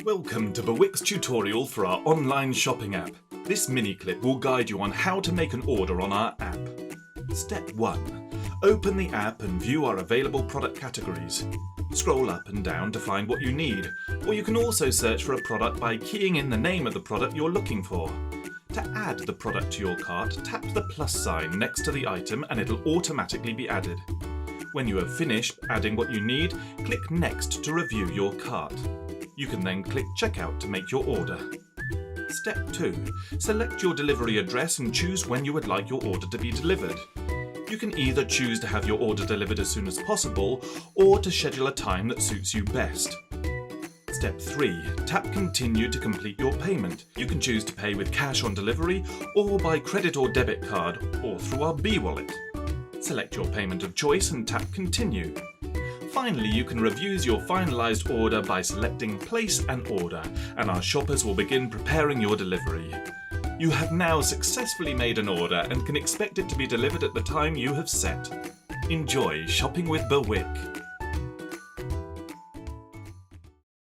Welcome to Bawiq's tutorial for our online shopping app. This mini clip will guide you on how to make an order on our app. Step 1. Open the app and view our available product categories. Scroll up and down to find what you need, or you can also search for a product by keying in the name of the product you're looking for. To add the product to your cart, tap the plus sign next to the item and it'll automatically be added. When you have finished adding what you need, click Next to review your cart. You can then click Checkout to make your order. Step 2. Select your delivery address and choose when you would like your order to be delivered. You can either choose to have your order delivered as soon as possible or to schedule a time that suits you best. Step 3. Tap Continue to complete your payment. You can choose to pay with cash on delivery or by credit or debit card or through our B-Wallet. Select your payment of choice and tap Continue. Finally, you can review your finalised order by selecting Place an Order, and our shoppers will begin preparing your delivery. You have now successfully made an order and can expect it to be delivered at the time you have set. Enjoy shopping with Bawiq.